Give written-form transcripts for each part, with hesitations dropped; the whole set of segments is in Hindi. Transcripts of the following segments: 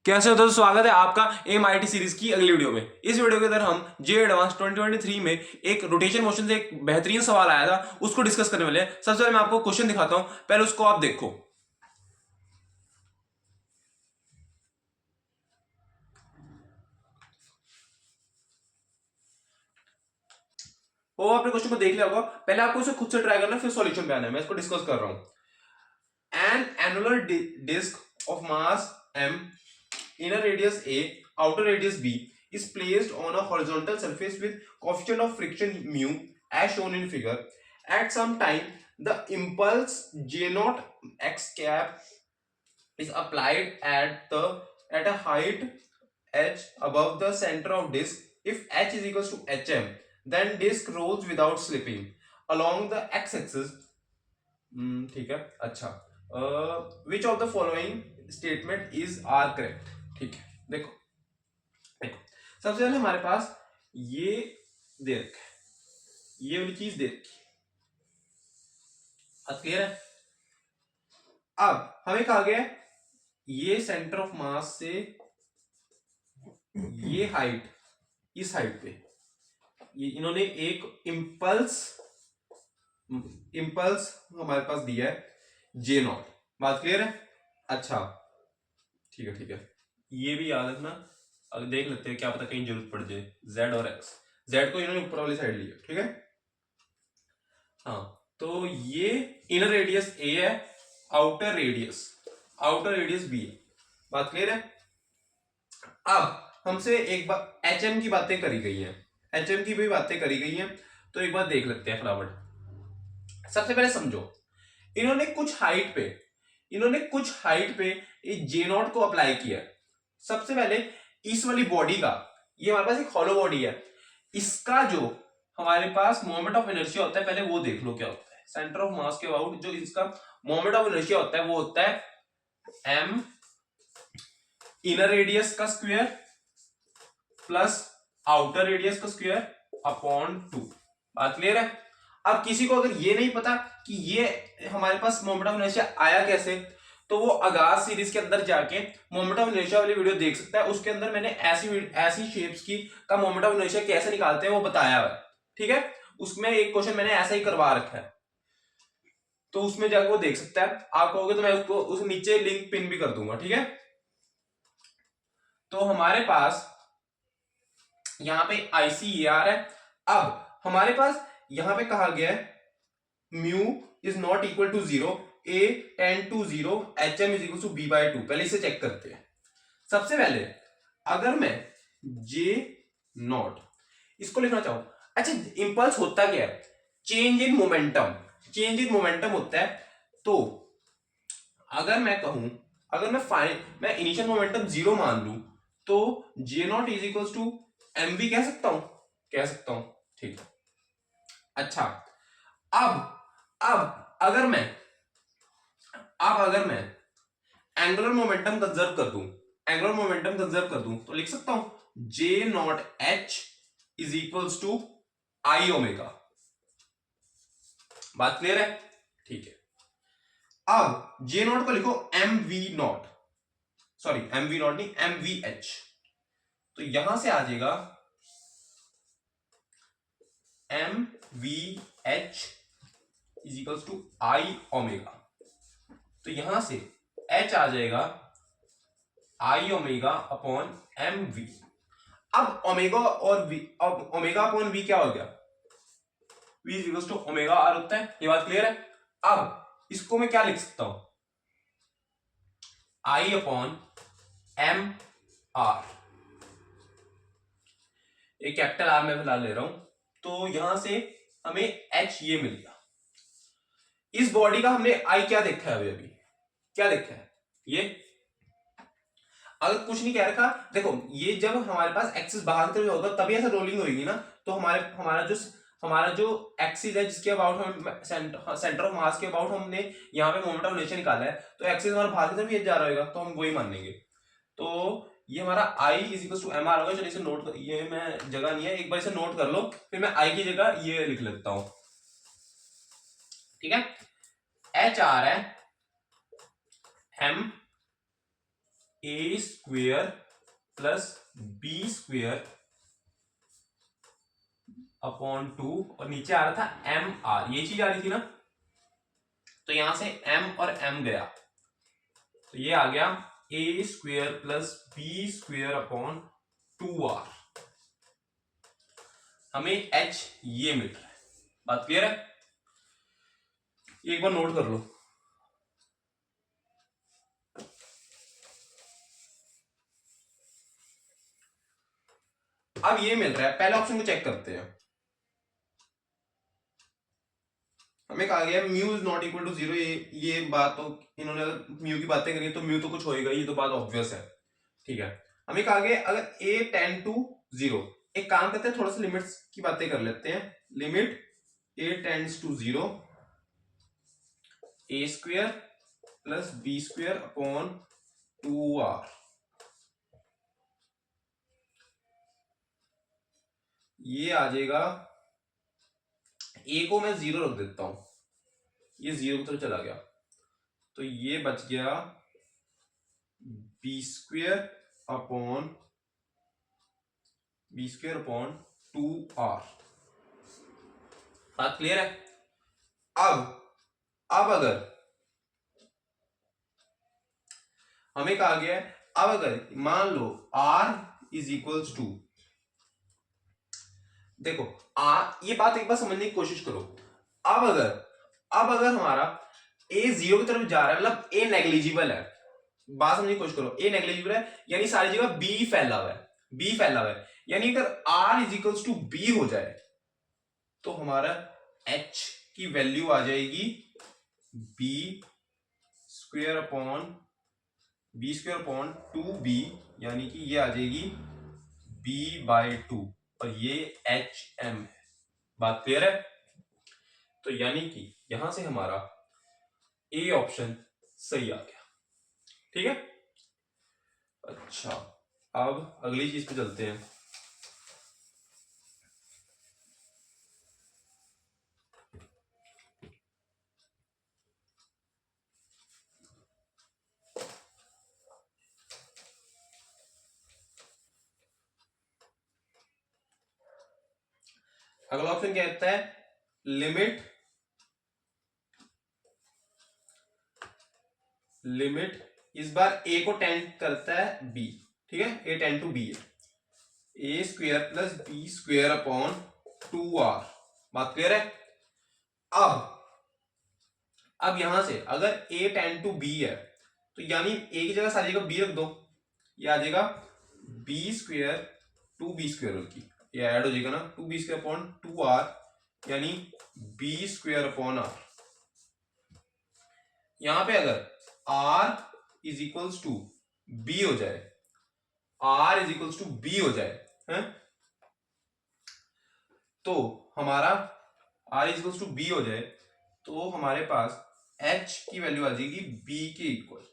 कैसे हो दोस्तों, स्वागत है आपका एमआईटी सीरीज की अगली वीडियो में। इस वीडियो के अंदर हम जे एडवांस 2023 में एक रोटेशन मोशन से एक बेहतरीन सवाल आया था, उसको डिस्कस करने वाले हैं। सबसे पहले मैं आपको क्वेश्चन दिखाता हूं, पहले उसको आप देखो। वो आपने क्वेश्चन को देख लिया होगा, पहले आपको इसे खुद से ट्राई करना, फिर सॉल्यूशन पे आना है। मैं इसको डिस्कस कर रहा हूं। An annular disc of mass m, inner radius a, outer radius b, is placed on a horizontal surface with coefficient of friction mu as shown in figure. At some time, the impulse j naught x cap is applied at a height h above the center of disk. If h is equals to hm, then disk rolls without slipping along the x-axis. ठीक है, अच्छा। Which of the following statement is are correct? ठीक है, देखो देखो, सबसे पहले हमारे पास ये दे रखा है, ये वाली चीज दे रखी है। अब क्लियर है? अब हमें कहा गया है ये सेंटर ऑफ मास से ये हाइट, इस हाइट पे ये इन्होंने एक इम्पल्स इम्पल्स हमारे पास दिया है जे नॉट। बात क्लियर है? अच्छा, ठीक है ठीक है, ये भी याद रखना। अब देख लेते हैं, क्या पता कहीं जरूरत पड़ जाए। जेड और एक्स, जेड को इन्होंने ऊपर वाली साइड लिया, ठीक है। हाँ, तो ये इनर रेडियस ए है, आउटर रेडियस बी है। बात क्लियर है? अब हमसे एक बार एच एम की बातें करी गई हैं, एच एम की भी बातें करी गई हैं, तो एक बार देख लेते हैं फटाफट। सबसे पहले समझो, इन्होंने कुछ हाइट पे इस जे नॉट को अप्लाई किया। सबसे पहले इस वाली बॉडी का, ये हमारे पास एक हॉलो बॉडी है, इसका जो हमारे पास मोमेंट ऑफ इनर्शिया होता है, पहले वो देख लो क्या होता है। सेंटर ऑफ मास के अबाउट जो इसका मोमेंट ऑफ इनर्शिया होता है वो होता है एम इनर रेडियस का स्क्वायर प्लस आउटर रेडियस का स्क्वायर अपॉन 2। बात क्लियर है? अब किसी को अगर ये नहीं पता कि ये हमारे पास मोमेंट ऑफ इनर्शिया आया कैसे, तो वो अगास सीरीज के अंदर जाके मोमेंट ऑफ इनर्शिया वाली वीडियो देख सकता है। उसके अंदर मैंने ऐसी शेप्स की का मोमेंट ऑफ इनर्शिया कैसे निकालते हैं वो बताया हुआ है, ठीक है। उसमें एक क्वेश्चन मैंने ऐसा ही करवा रखा है, तो उसमें जाकर वो देख सकता है। आप कहोगे तो मैं उसको उस नीचे लिंक पिन भी कर दूंगा, ठीक है। तो हमारे पास यहां पे ICER है। अब हमारे पास यहां पे कहा गया है mu is not equal to 0, a tend to 0, hm is equal to b/2। पहले इसे चेक करते हैं। सबसे पहले अगर मैं j नॉट इसको लिखना चाहूं, अच्छा, इंपल्स होता क्या है? चेंज इन मोमेंटम होता है। तो अगर मैं कहूं, अगर मैं इनिशियल मोमेंटम 0 मान लूं, तो J nought is equal to M V कह सकता हूं, ठीक है। अच्छा, अब अगर मैं एंगुलर मोमेंटम कंजर्व कर दूं तो लिख सकता हूं J nought H is equals to I omega. बात क्लियर है? ठीक है। अब जे नॉट को लिखो M V nought, sorry M V nought नहीं, एम वी एच। तो यहां से आ जाएगा M V H is equals to I omega. तो यहां से एच आ जाएगा I omega upon M V. अब ओमेगा और वी, अब ओमेगा अपॉन वी क्या हो गया? V is equals to omega are होता है। ये बात क्लियर है? अब इसको मैं क्या लिख सकता हूं? आई अपॉन एम आर, एक कैपिटल आर मैं फिलहाल ले रहा हूं। तो यहां से हमें एच ये मिल गया। इस बॉडी का हमने आई क्या देखा है? अभी क्या देखा है? ये अगर कुछ नहीं कह रखा, देखो ये जब हमारे पास एक्सिस बाहर की तरफ होगा तभी ऐसा रोलिंग होगी ना। तो हमारा जो एक्सिस है जिसके अबाउट हम सेंटर ऑफ मास के अबाउट हमने यहाँ पे मोमेंट ऑफ इनर्शिया निकाला है, तो एक्सिस हमारा बाहर की तरफ ही जा रहा होगा, तो हम वही मान लेंगे। तो ये हमारा I is equal to M R होगा। चलिए इसे नोट कर, ये मैं जगह नहीं है, एक बार इसे नोट कर लो, फिर मैं I की जगह ये लिख लेता हूं, ठीक है। एच आर है M A square plus B square upon 2 और नीचे आ रहा था एम आर, ये चीज आ रही थी ना, तो यहां से एम और एम गया तो ये आ गया A square plus B square upon 2r। हमें h ये मिल रहा है। बात क्लियर है? ये एक बार नोट कर लो। अब ये मिल रहा है, पहले ऑप्शन को चेक करते हैं। हमें कहा गया mu is not equal to 0, ये बात तो इन्होंने म्यू की बातें करी तो म्यू तो कुछ होएगा, ये तो बात ऑब्वियस है। ठीक है, हमें कहा गया अगर a टेंड टू 0, एक काम करते हैं थोड़ा सा लिमिट्स की बातें कर लेते हैं। Limit a tends to 0 a square plus B square upon 2r। ये आ जाएगा, a को मैं 0 रख देता हूं, ये 0 की तरफ चला गया तो ये बच गया बी स्क्वेयर अपॉन 2r। बात क्लियर है? अब अगर हमें कहा गया है, अब अगर मान लो r इज इक्वल्स टू, देखो ये बात एक बार समझने की कोशिश करो। अब अगर हमारा a 0 की तरफ जा रहा है, मतलब a नेग्लिजिबल है, बात समझने की कोशिश करो, a नेग्लिजिबल है यानी सारी जगह b फैला हुआ है, यानी अगर r is equals to b हो जाए तो हमारा h की वैल्यू आ जाएगी b स्क्वेयर अपॉन 2b, यानी कि ये आ जाएगी b/2 और ये hm है। बात क्लियर है? तो यानी कि यहां से हमारा ए ऑप्शन सही आ गया। ठीक है, अच्छा अब अगली चीज पे चलते हैं। अगला ऑप्शन क्या कहता है, लिमिट इस बार a को टेंड करता है b। ठीक है, a टेंड टू b है a square plus B square upon 2r। बात क्लियर है? अब यहां से अगर a टेंड टू b है तो यानी a की जगह सारी जगह b रख दो, ये आ जाएगा b स्क्वेयर 2b स्क्वेयर, बल्कि ये ऐड हो जाएगा ना, 2b स्क्वेयर अपॉन 2r यानी b स्क्वेयर अपॉन r। यहां पे अगर r is equals to b हो जाए, r is equals to b हो जाए है? तो हमारा r is equals to b हो जाए तो हमारे पास h की वैल्यू आ जाएगी b के इक्वल,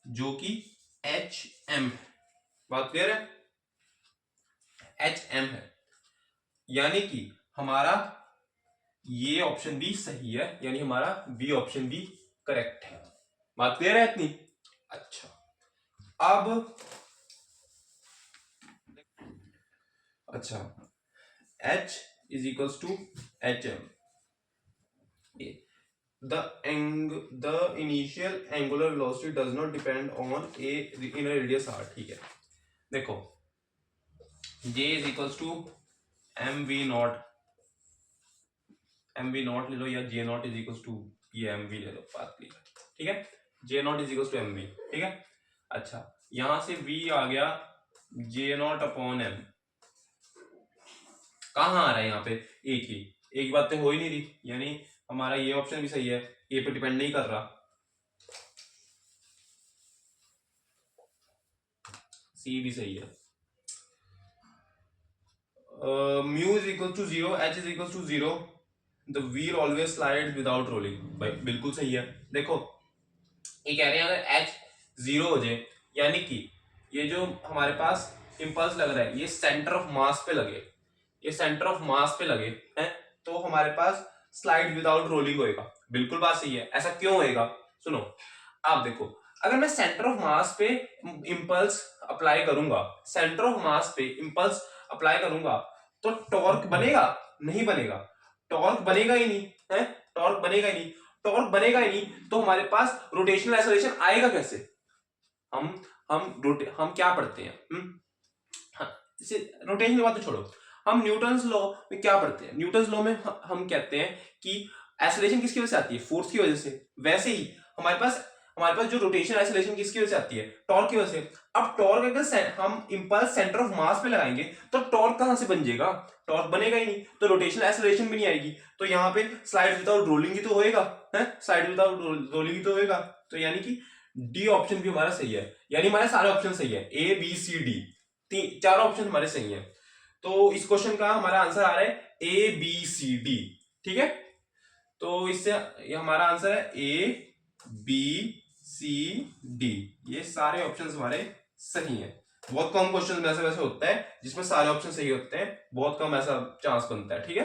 जो कि hm है। बात क्लियर है? hm है, यानी कि हमारा ये ऑप्शन भी सही है, यानी हमारा बी ऑप्शन भी करेक्ट है। बात क्लियर है इतनी? अच्छा अब h is equals to hm, the initial angular velocity does not depend on a in a radius r। ठीक है, देखो j is equals to mv nought ले लो या j nought is equals to ये mv ले लो। बात क्लियर? ठीक है, j nought is equals to mv। ठीक है, अच्छा यहां से v आ गया j नॉट अपॉन m, कहां आ रहा है यहाँ पे एक बात तो हो ही नहीं रही, यानी हमारा ये ऑप्शन भी सही है, ए पे डिपेंड नहीं कर रहा, सी भी सही है। Mu is equal to 0, H is equal to 0, the wheel always slide without rolling. भाई बिल्कुल सही है। देखो ये कह रहे हैं अगर एच 0 हो जाए यानी कि ये जो हमारे पास इंपल्स लग रहा है ये सेंटर ऑफ मास पे लगे, ये सेंटर ऑफ मास पे लगे हैं तो हमारे पास स्लाइड विदाउट रोलिंग होएगा। बिल्कुल बात सही है। ऐसा क्यों होएगा? सुनो आप देखो, अगर मैं सेंटर ऑफ मास पे इंपल्स अप्लाई करूंगा, सेंटर ऑफ मास पे इंपल्स अप्लाई करूंगा, तो टॉर्क बनेगा? नहीं बनेगा, टॉर्क बनेगा ही नहीं है, टॉर्क बनेगा ही नहीं, टॉर्क बनेगा ही नहीं, तो हमारे पास रोटेशनल एक्सेलरेशन आएगा कैसे? हम क्या पढ़ते हैं, हाँ, इसे रोटेशन की बात तो छोड़ो, हम न्यूटन्स लॉ में क्या पढ़ते हैं? न्यूटन्स लॉ में हम कहते हैं कि एक्सेलरेशन किसकी वजह से आती है? फोर्स की वजह से। वैसे ही हमारे पास जो रोटेशन एक्सेलरेशन किसकी वजह से आती है? टॉर्क की वजह से। अब टॉर्क अगर हम इंपल्स सेंटर ऑफ मास पे लगाएंगे तो टॉर्क कहां से बन जाएगा? टॉर्क बनेगा ही नहीं, तो रोटेशनल एक्सेलरेशन भी नहीं आएगी। तो यहाँ पे स्लाइड विदाउट रोलिंग ही तो होएगा, है, स्लाइड विदाउट रोलिंग ही तो होएगा। तो यानी कि डी ऑप्शन भी हमारा सही है, यानी हमारे सारे ऑप्शन सही है, ए बी सी डी, चार ऑप्शन हमारे सही है। तो इस क्वेश्चन का हमारा आंसर आ रहा है ए बी सी डी। ठीक है, तो इससे ये हमारा आंसर है ए बी सी डी, ये सारे ऑप्शंस हमारे सही हैं। बहुत कम क्वेश्चन में ऐसा वैसे होता है जिसमें सारे ऑप्शन सही होते हैं, बहुत कम ऐसा चांस बनता है। ठीक है,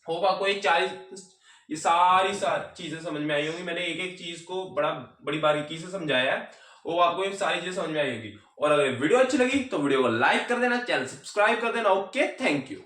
होप आपको ये सारी चीजें समझ में आई होंगी। मैंने एक एक चीज को बड़ी बारीकी से समझाया है, वो आपको ये सारी चीजें समझ में आई होगी। और अगर वीडियो अच्छी लगी तो वीडियो को लाइक कर देना, चैनल सब्सक्राइब कर देना। Okay, thank you.